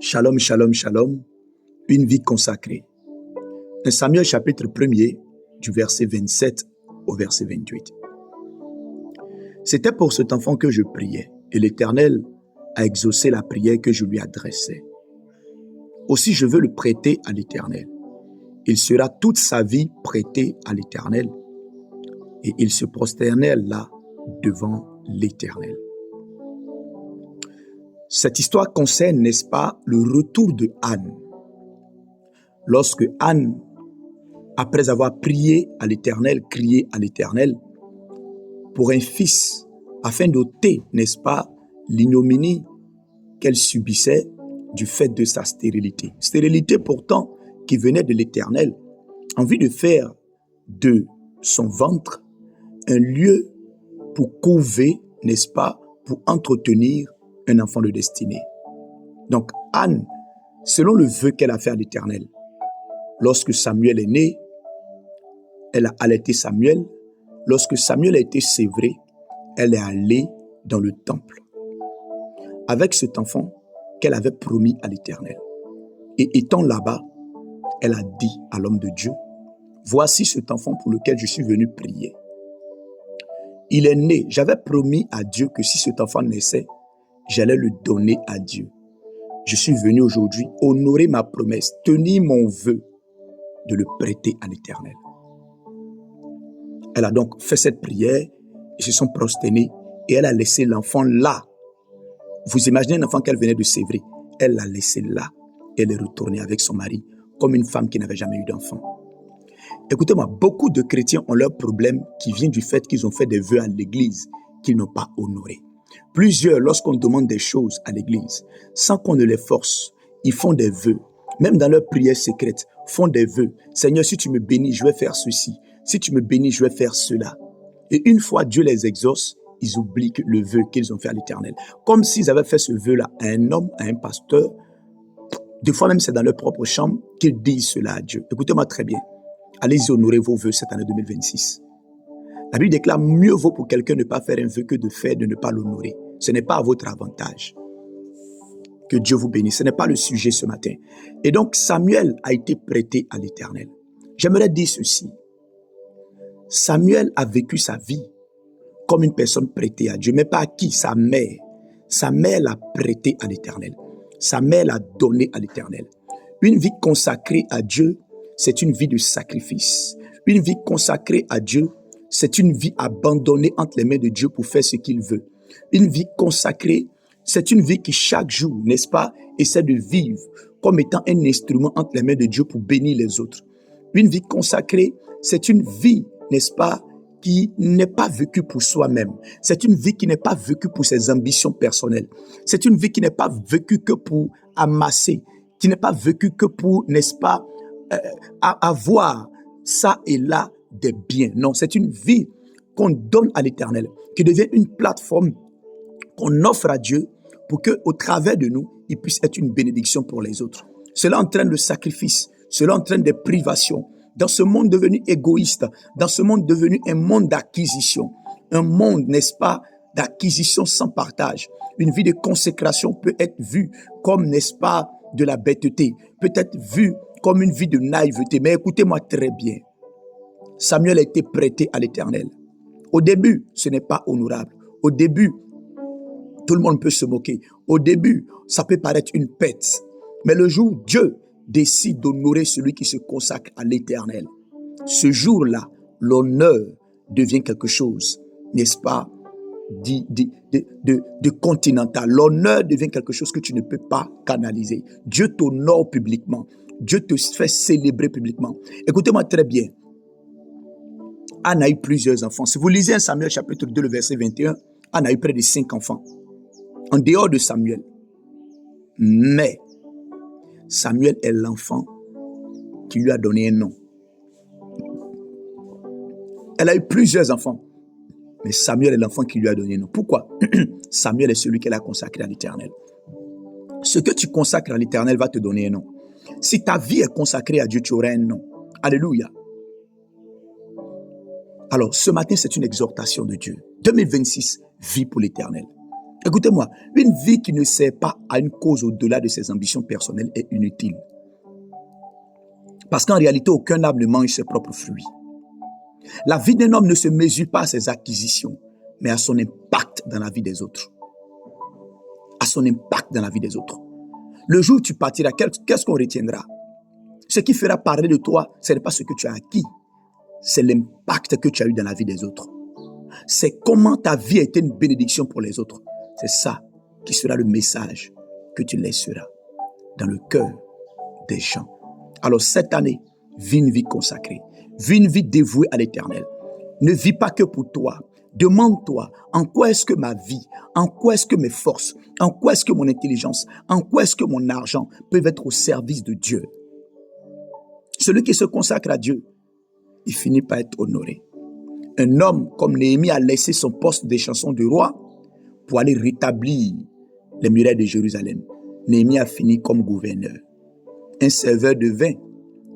Shalom, shalom, shalom, une vie consacrée. 1 Samuel chapitre 1er, du verset 27 au verset 28. C'était pour cet enfant que je priais, et l'Éternel a exaucé la prière que je lui adressais. Aussi je veux le prêter à l'Éternel. Il sera toute sa vie prêté à l'Éternel, et il se prosternait là devant l'Éternel. Cette histoire concerne, n'est-ce pas, le retour de Anne. Lorsque Anne, après avoir prié à l'Éternel, crié à l'Éternel pour un fils, afin d'ôter, n'est-ce pas, l'ignominie qu'elle subissait du fait de sa stérilité. Stérilité pourtant qui venait de l'Éternel, en vue de faire de son ventre un lieu pour couver, n'est-ce pas, pour entretenir un enfant de destinée. Donc Anne, selon le vœu qu'elle a fait à l'Éternel, lorsque Samuel est né, elle a allaité Samuel. Lorsque Samuel a été sévré, elle est allée dans le temple avec cet enfant qu'elle avait promis à l'Éternel. Et étant là-bas, elle a dit à l'homme de Dieu, « Voici cet enfant pour lequel je suis venu prier. Il est né. J'avais promis à Dieu que si cet enfant naissait, j'allais le donner à Dieu. Je suis venu aujourd'hui honorer ma promesse, tenir mon vœu de le prêter à l'Éternel. » Elle a donc fait cette prière, ils se sont prosternés et elle a laissé l'enfant là. Vous imaginez un enfant qu'elle venait de sévrer, elle l'a laissé là. Elle est retournée avec son mari comme une femme qui n'avait jamais eu d'enfant. Écoutez-moi, beaucoup de chrétiens ont leur problème qui vient du fait qu'ils ont fait des vœux à l'église qu'ils n'ont pas honorés. Plusieurs, lorsqu'on demande des choses à l'église, sans qu'on ne les force, ils font des vœux. Même dans leurs prières secrètes, font des vœux. Seigneur, si tu me bénis, je vais faire ceci. Si tu me bénis, je vais faire cela. Et une fois Dieu les exauce, ils oublient le vœu qu'ils ont fait à l'Éternel. Comme s'ils avaient fait ce vœu-là à un homme, à un pasteur. Des fois même, c'est dans leur propre chambre qu'ils disent cela à Dieu. Écoutez-moi très bien. Allez-y honorer vos vœux cette année 2026. La Bible déclare, mieux vaut pour quelqu'un ne pas faire un vœu que de ne pas l'honorer. Ce n'est pas à votre avantage. Que Dieu vous bénisse. Ce n'est pas le sujet ce matin. Et donc, Samuel a été prêté à l'Éternel. J'aimerais dire ceci. Samuel a vécu sa vie comme une personne prêtée à Dieu, mais pas à qui? Sa mère. Sa mère l'a prêté à l'Éternel. Sa mère l'a donné à l'Éternel. Une vie consacrée à Dieu, c'est une vie de sacrifice. Une vie consacrée à Dieu, c'est une vie abandonnée entre les mains de Dieu pour faire ce qu'il veut. Une vie consacrée, c'est une vie qui chaque jour, n'est-ce pas, essaie de vivre comme étant un instrument entre les mains de Dieu pour bénir les autres. Une vie consacrée, c'est une vie, n'est-ce pas, qui n'est pas vécue pour soi-même. C'est une vie qui n'est pas vécue pour ses ambitions personnelles. C'est une vie qui n'est pas vécue que pour amasser, qui n'est pas vécue que pour, n'est-ce pas, avoir ça et là des biens. Non, c'est une vie qu'on donne à l'Éternel, qui devient une plateforme qu'on offre à Dieu pour qu'au travers de nous, il puisse être une bénédiction pour les autres. Cela entraîne le sacrifice, cela entraîne des privations. Dans ce monde devenu égoïste, dans ce monde devenu un monde d'acquisition, un monde, n'est-ce pas, d'acquisition sans partage. Une vie de consécration peut être vue comme, n'est-ce pas, de la bêteté, peut être vue comme une vie de naïveté. Mais écoutez-moi très bien. Samuel a été prêté à l'Éternel. Au début, ce n'est pas honorable. Au début, tout le monde peut se moquer. Au début, ça peut paraître une pète. Mais le jour où Dieu décide d'honorer celui qui se consacre à l'Éternel, ce jour-là, l'honneur devient quelque chose, n'est-ce pas, de continental. L'honneur devient quelque chose que tu ne peux pas canaliser. Dieu t'honore publiquement. Dieu te fait célébrer publiquement. Écoutez-moi très bien. Anne a eu plusieurs enfants. Si vous lisez 1 Samuel chapitre 2, le verset 21, Anne a eu près de 5 enfants. En dehors de Samuel. Mais Samuel est l'enfant qui lui a donné un nom. Elle a eu plusieurs enfants. Mais Samuel est l'enfant qui lui a donné un nom. Pourquoi? Samuel est celui qu'elle a consacré à l'Éternel. Ce que tu consacres à l'Éternel va te donner un nom. Si ta vie est consacrée à Dieu, tu auras un nom. Alléluia. Alors, ce matin, c'est une exhortation de Dieu. 2026, vis pour l'Éternel. Écoutez-moi, une vie qui ne sert pas à une cause au-delà de ses ambitions personnelles est inutile. Parce qu'en réalité, aucun arbre ne mange ses propres fruits. La vie d'un homme ne se mesure pas à ses acquisitions, mais à son impact dans la vie des autres. À son impact dans la vie des autres. Le jour où tu partiras, qu'est-ce qu'on retiendra? Ce qui fera parler de toi, ce n'est pas ce que tu as acquis, c'est l'impact que tu as eu dans la vie des autres. C'est comment ta vie a été une bénédiction pour les autres. C'est ça qui sera le message que tu laisseras dans le cœur des gens. Alors cette année, vis une vie consacrée, vis une vie dévouée à l'Éternel. Ne vis pas que pour toi. Demande-toi, en quoi est-ce que ma vie, en quoi est-ce que mes forces, en quoi est-ce que mon intelligence, en quoi est-ce que mon argent peuvent être au service de Dieu. Celui qui se consacre à Dieu, il finit par être honoré. Un homme comme Néhémie a laissé son poste de chanson de roi pour aller rétablir les murailles de Jérusalem. Néhémie a fini comme gouverneur. Un serveur de vin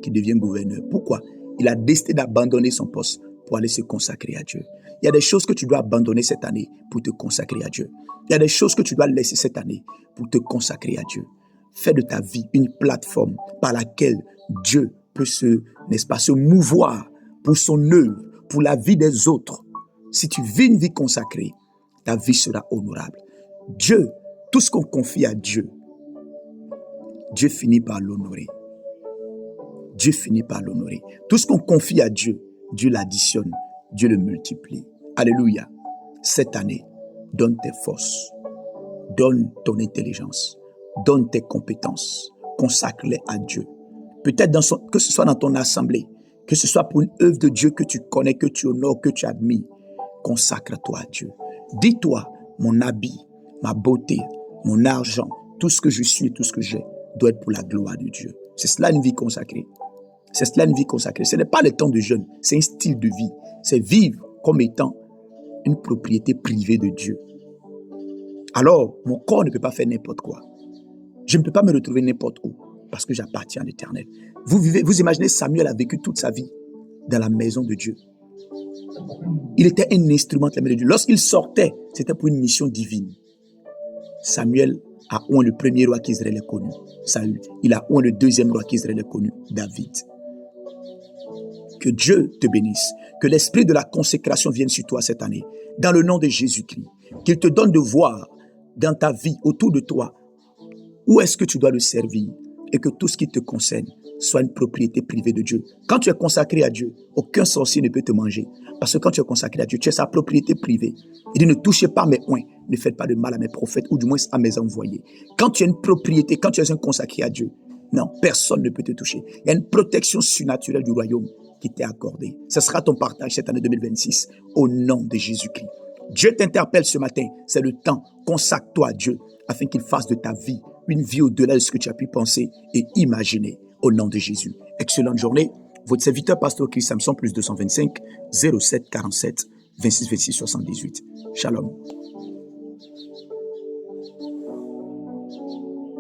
qui devient gouverneur. Pourquoi? Il a décidé d'abandonner son poste pour aller se consacrer à Dieu. Il y a des choses que tu dois abandonner cette année pour te consacrer à Dieu. Il y a des choses que tu dois laisser cette année pour te consacrer à Dieu. Fais de ta vie une plateforme par laquelle Dieu peut se mouvoir pour son œuvre, pour la vie des autres. Si tu vis une vie consacrée, ta vie sera honorable. Dieu, tout ce qu'on confie à Dieu, Dieu finit par l'honorer. Dieu finit par l'honorer. Tout ce qu'on confie à Dieu, Dieu l'additionne, Dieu le multiplie. Alléluia. Cette année, donne tes forces, donne ton intelligence, donne tes compétences, consacre-les à Dieu. Peut-être que ce soit dans ton assemblée, que ce soit pour une œuvre de Dieu que tu connais, que tu honores, que tu admires, consacre-toi à Dieu. Dis-toi, mon habit, ma beauté, mon argent, tout ce que je suis et tout ce que j'ai doit être pour la gloire de Dieu. C'est cela une vie consacrée. C'est cela une vie consacrée. Ce n'est pas le temps de jeûne, c'est un style de vie. C'est vivre comme étant une propriété privée de Dieu. Alors, mon corps ne peut pas faire n'importe quoi. Je ne peux pas me retrouver n'importe où parce que j'appartiens à l'Éternel. Vous imaginez, Samuel a vécu toute sa vie dans la maison de Dieu. Il était un instrument de la main de Dieu. Lorsqu'il sortait, c'était pour une mission divine. Samuel a oint le premier roi qu'Israël ait connu, Saül. Il a oint le deuxième roi qu'Israël ait connu, David. Que Dieu te bénisse. Que l'esprit de la consécration vienne sur toi cette année. Dans le nom de Jésus-Christ. Qu'il te donne de voir dans ta vie, autour de toi, où est-ce que tu dois le servir. Et que tout ce qui te concerne soit une propriété privée de Dieu. Quand tu es consacré à Dieu, aucun sorcier ne peut te manger. Parce que quand tu es consacré à Dieu, tu es sa propriété privée. Il dit, ne touchez pas mes oins, ne faites pas de mal à mes prophètes, ou du moins à mes envoyés. Quand tu es une propriété, quand tu es un consacré à Dieu, non, personne ne peut te toucher. Il y a une protection surnaturelle du royaume qui t'est accordée. Ce sera ton partage cette année 2026, au nom de Jésus-Christ. Dieu t'interpelle ce matin, c'est le temps, consacre-toi à Dieu, afin qu'il fasse de ta vie une vie au-delà de ce que tu as pu penser et imaginer, au nom de Jésus. Excellente journée. Votre serviteur, pasteur Chris Samson, plus 225 07 47 26 26 78. Shalom.